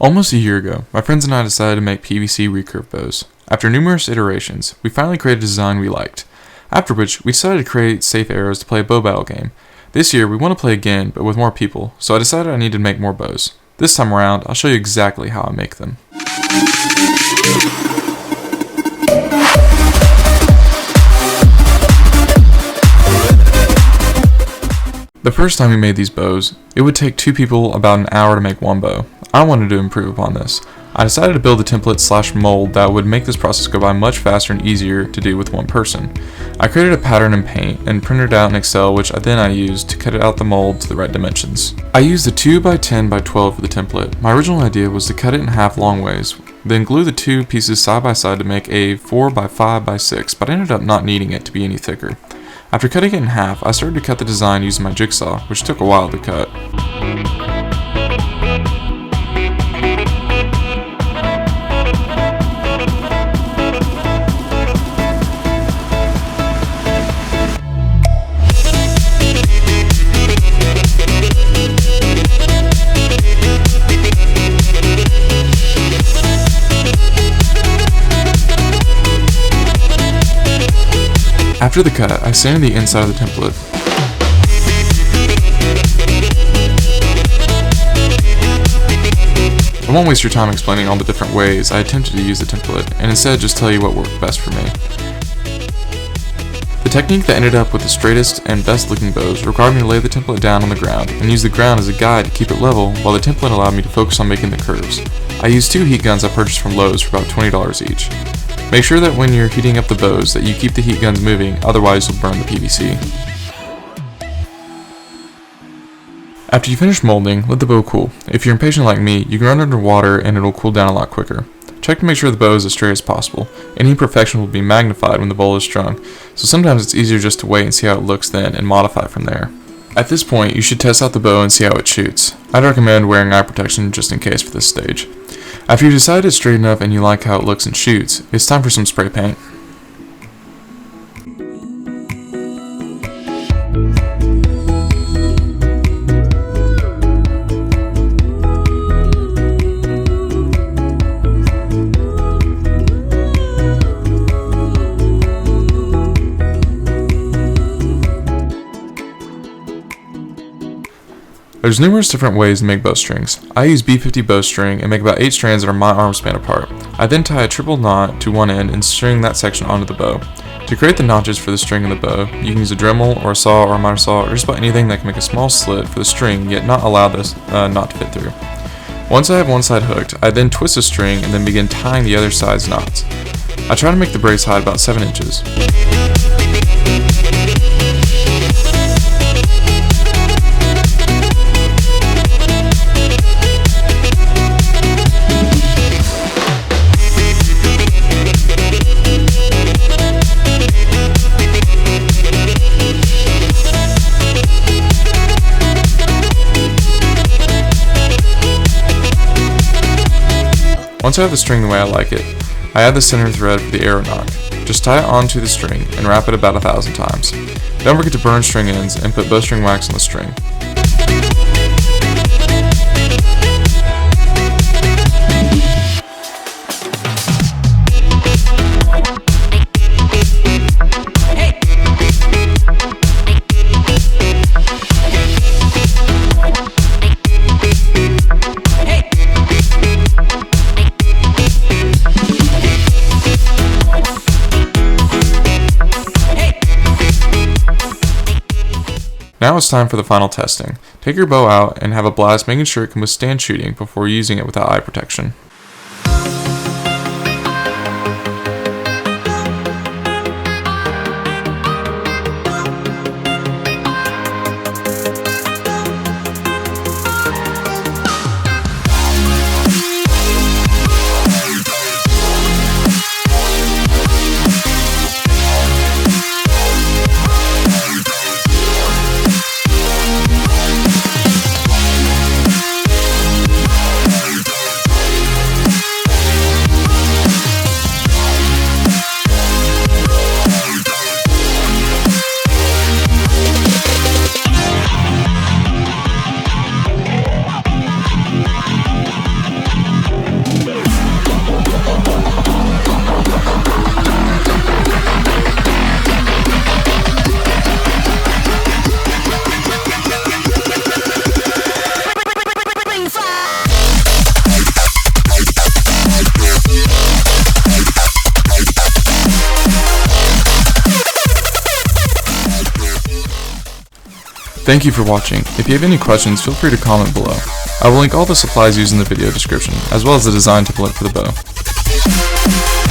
Almost a year ago, my friends and I decided to make PVC recurve bows. After numerous iterations, we finally created a design we liked. After which, we decided to create safe arrows to play a bow battle game. This year, we want to play again, but with more people, so I decided I needed to make more bows. This time around, I'll show you exactly how I make them. The first time we made these bows, it would take 2 people about an hour to make one bow. I wanted to improve upon this. I decided to build a template / mold that would make this process go by much faster and easier to do with one person. I created a pattern in Paint and printed it out in Excel, which I used to cut out the mold to the right dimensions. I used a 2x10x12 for the template. My original idea was to cut it in half long ways, then glue the 2 pieces side by side to make a 4x5x6, but I ended up not needing it to be any thicker. After cutting it in half, I started to cut the design using my jigsaw, which took a while to cut. After the cut, I sanded the inside of the template. I won't waste your time explaining all the different ways I attempted to use the template, and instead just tell you what worked best for me. The technique that ended up with the straightest and best looking bows required me to lay the template down on the ground and use the ground as a guide to keep it level, while the template allowed me to focus on making the curves. I used 2 heat guns I purchased from Lowe's for about $20 each. Make sure that when you're heating up the bows that you keep the heat guns moving, otherwise you'll burn the PVC. After you finish molding, let the bow cool. If you're impatient like me, you can run it under water and it'll cool down a lot quicker. Check to make sure the bow is as straight as possible. Any imperfection will be magnified when the bowl is strung, so sometimes it's easier just to wait and see how it looks then and modify from there. At this point, you should test out the bow and see how it shoots. I'd recommend wearing eye protection just in case for this stage. After you've decided it's straight enough and you like how it looks and shoots, it's time for some spray paint. There's numerous different ways to make bowstrings. I use B50 Bow String and make about 8 strands that are my arm span apart. I then tie a triple knot to one end and string that section onto the bow. To create the notches for the string in the bow, you can use a Dremel or a saw or a miter saw or just about anything that can make a small slit for the string yet not allow this knot to fit through. Once I have one side hooked, I then twist the string and then begin tying the other side's knots. I try to make the brace height about 7 inches. Once I have the string the way I like it, I add the center thread for the arrow knock. Just tie it onto the string and wrap it about 1,000 times. Don't forget to burn string ends and put bowstring wax on the string. Now it's time for the final testing. Take your bow out and have a blast, making sure it can withstand shooting before using it without eye protection. Thank you for watching. If you have any questions, feel free to comment below. I will link all the supplies used in the video description, as well as the design template for the bow.